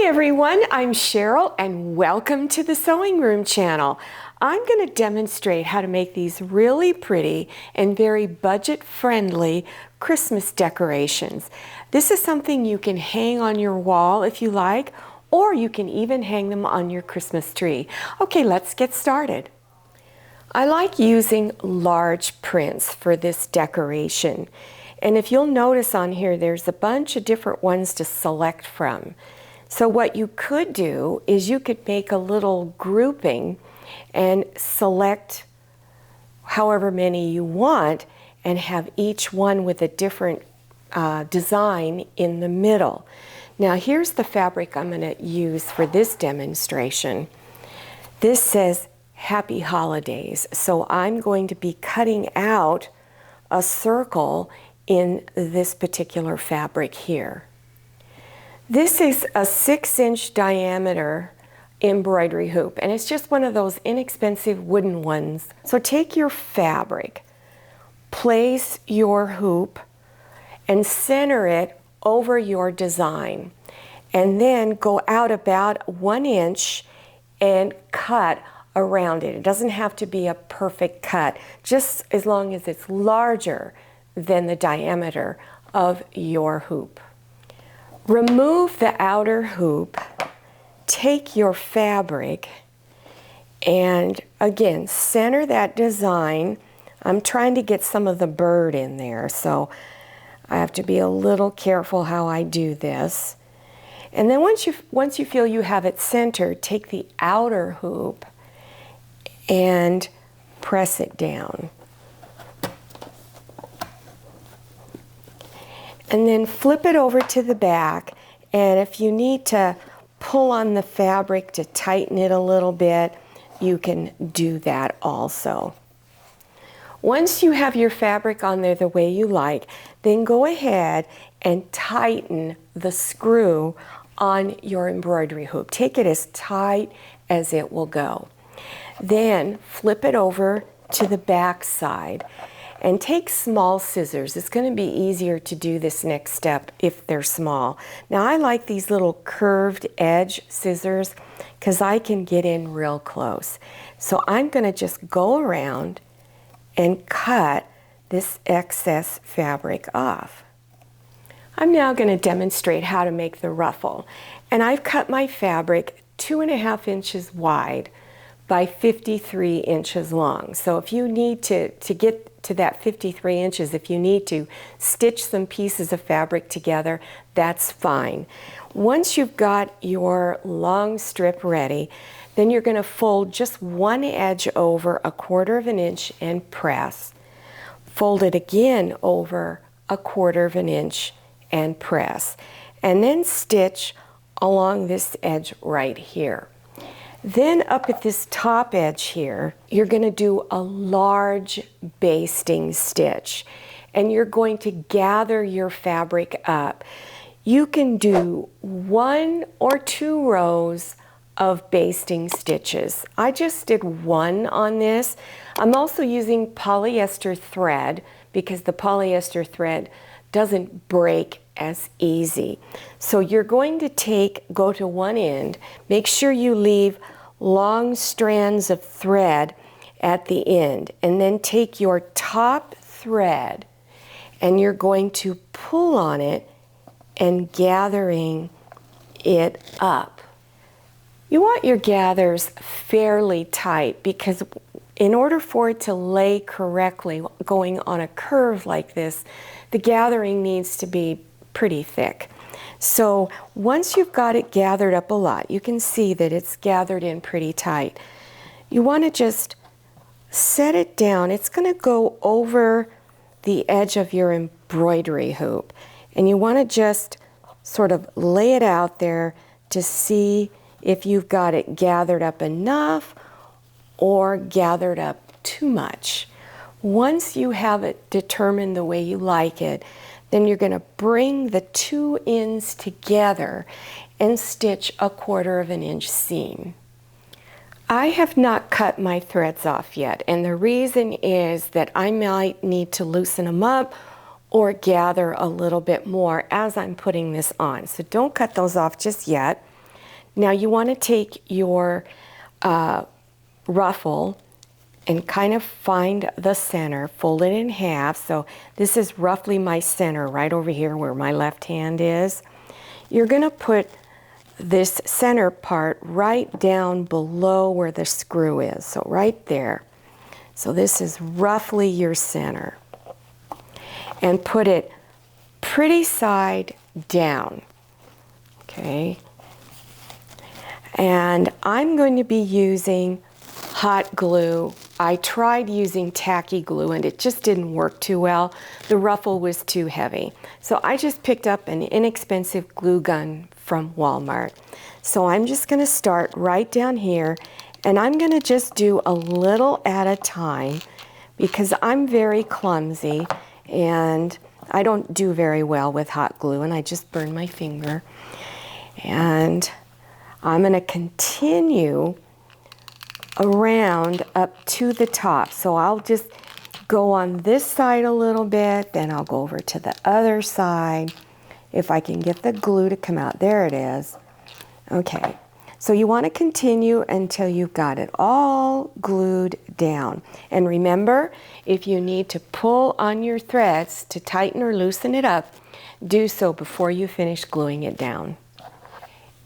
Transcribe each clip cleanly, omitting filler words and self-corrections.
Hi everyone, I'm Cheryl and welcome to the Sewing Room channel. I'm going to demonstrate how to make these really pretty and very budget-friendly Christmas decorations. This is something you can hang on your wall if you like, or you can even hang them on your Christmas tree. Okay, let's get started. I like using large prints for this decoration. And if you'll notice on here, there's a bunch of different ones to select from. So what you could do is you could make a little grouping and select however many you want and have each one with a different design in the middle. Now here's the fabric I'm going to use for this demonstration. This says Happy Holidays, so I'm going to be cutting out a circle in this particular fabric here. This is a 6-inch diameter embroidery hoop, and it's just one of those inexpensive wooden ones. So take your fabric, place your hoop, and center it over your design. And then go out about 1 inch and cut around it. It doesn't have to be a perfect cut, just as long as it's larger than the diameter of your hoop. Remove the outer hoop, take your fabric, and again, center that design. I'm trying to get some of the bird in there, so I have to be a little careful how I do this. And then once you feel you have it centered, take the outer hoop and press it down. And then flip it over to the back, and if you need to pull on the fabric to tighten it a little bit, you can do that also. Once you have your fabric on there the way you like, then go ahead and tighten the screw on your embroidery hoop. Take it as tight as it will go. Then flip it over to the back side. And take small scissors. It's going to be easier to do this next step if they're small. Now I like these little curved edge scissors because I can get in real close. So I'm going to just go around and cut this excess fabric off. I'm now going to demonstrate how to make the ruffle. And I've cut my fabric 2.5 inches wide by 53 inches long. So if you need to get to that 53 inches, if you need to stitch some pieces of fabric together, that's fine. Once you've got your long strip ready, then you're going to fold just one edge over 1/4 inch and press. Fold it again over 1/4 inch and press. And then stitch along this edge right here. Then up at this top edge here, you're going to do a large basting stitch, and you're going to gather your fabric up. You can do 1 or 2 rows of basting stitches. I just did 1 on this. I'm also using polyester thread because the polyester thread doesn't break as easy. So you're going to go to one end, make sure you leave long strands of thread at the end, and then take your top thread and you're going to pull on it and gathering it up. You want your gathers fairly tight because in order for it to lay correctly going on a curve like this, the gathering needs to be pretty thick. So once you've got it gathered up a lot, you can see that it's gathered in pretty tight. You want to just set it down. It's going to go over the edge of your embroidery hoop. And you want to just sort of lay it out there to see if you've got it gathered up enough or gathered up too much. Once you have it determined the way you like it, then you're going to bring the 2 ends together and stitch 1/4 inch seam. I have not cut my threads off yet, and the reason is that I might need to loosen them up or gather a little bit more as I'm putting this on. So don't cut those off just yet. Now you want to take your ruffle and kind of find the center, fold it in half. So this is roughly my center right over here where my left hand is. You're going to put this center part right down below where the screw is, so right there. So this is roughly your center. And put it pretty side down, okay? And I'm going to be using hot glue. I tried using tacky glue and it just didn't work too well. The ruffle was too heavy. So I just picked up an inexpensive glue gun from Walmart. So I'm just going to start right down here, and I'm going to just do a little at a time because I'm very clumsy and I don't do very well with hot glue, and I just burned my finger. And I'm going to continue around up to the top. So I'll just go on this side a little bit, then I'll go over to the other side. If I can get the glue to come out, there it is. Okay, so you want to continue until you've got it all glued down. And remember, if you need to pull on your threads to tighten or loosen it up, do so before you finish gluing it down.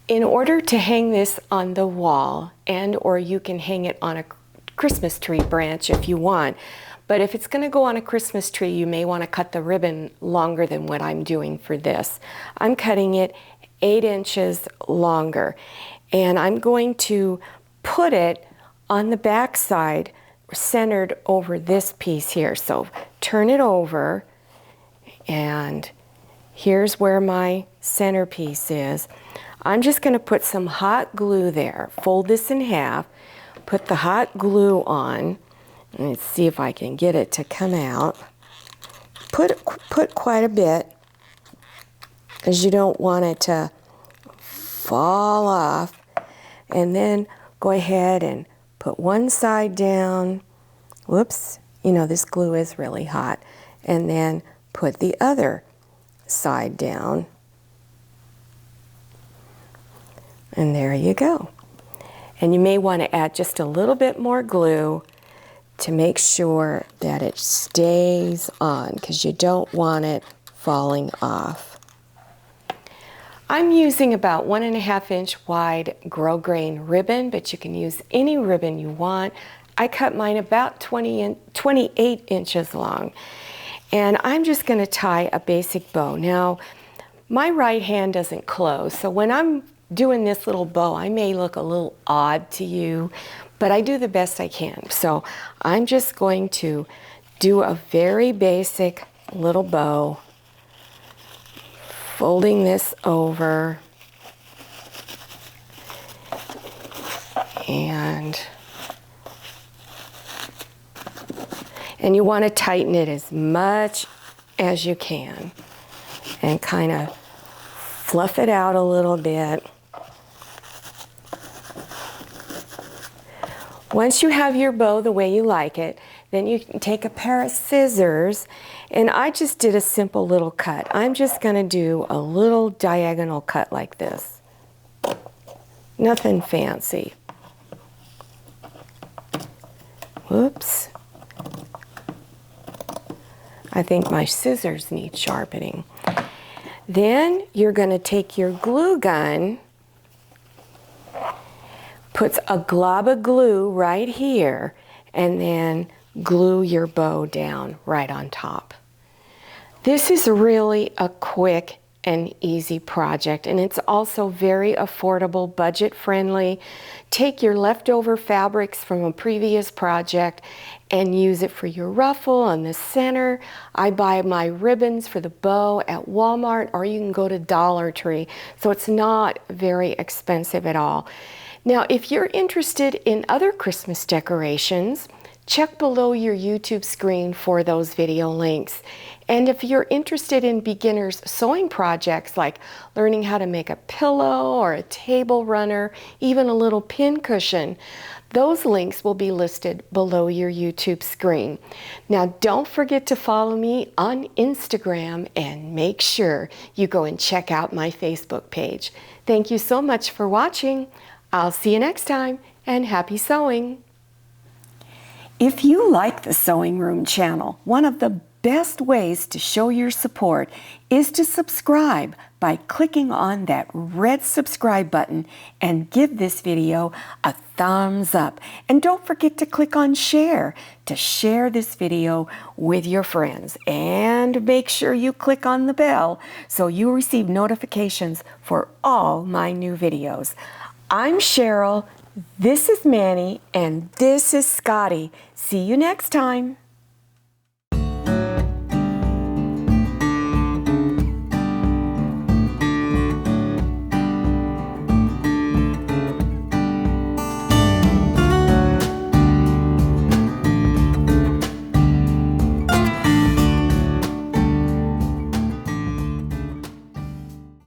In order to hang this on the wall, and or you can hang it on a Christmas tree branch if you want, but if it's going to go on a Christmas tree, you may want to cut the ribbon longer than what I'm doing for this. I'm cutting it 8 inches longer, and I'm going to put it on the back side centered over this piece here. So turn it over, and here's where my centerpiece is. I'm just going to put some hot glue there. Fold this in half, put the hot glue on. Let's see if I can get it to come out. Put quite a bit, because you don't want it to fall off. And then go ahead and put one side down. Whoops, you know, this glue is really hot. And then put the other side down. And there you go. And you may want to add just a little bit more glue to make sure that it stays on, because you don't want it falling off. I'm using about 1.5 inch wide grosgrain ribbon, but you can use any ribbon you want. I cut mine about 28 inches long. And I'm just going to tie a basic bow. Now, my right hand doesn't close, so when I'm doing this little bow, I may look a little odd to you, but I do the best I can. So I'm just going to do a very basic little bow, folding this over, and you want to tighten it as much as you can and kind of fluff it out a little bit. Once you have your bow the way you like it, then you can take a pair of scissors, and I just did a simple little cut. I'm just going to do a little diagonal cut like this. Nothing fancy. Whoops. I think my scissors need sharpening. Then you're going to take your glue gun, put a glob of glue right here, and then glue your bow down right on top. This is really a quick and easy project, and it's also very affordable, budget friendly. Take your leftover fabrics from a previous project and use it for your ruffle on the center. I buy my ribbons for the bow at Walmart, or you can go to Dollar Tree, so it's not very expensive at all. Now, if you're interested in other Christmas decorations, check below your YouTube screen for those video links. And if you're interested in beginners sewing projects like learning how to make a pillow or a table runner, even a little pin cushion, Those links will be listed below your YouTube screen. Now don't forget to follow me on Instagram and make sure you go and check out my Facebook page. Thank you so much for watching. I'll see you next time, and happy sewing! If you like the Sewing Room channel, one of the best ways to show your support is to subscribe by clicking on that red subscribe button and give this video a thumbs up. And don't forget to click on share to share this video with your friends. And make sure you click on the bell so you receive notifications for all my new videos. I'm Cheryl, this is Manny, and this is Scotty. See you next time.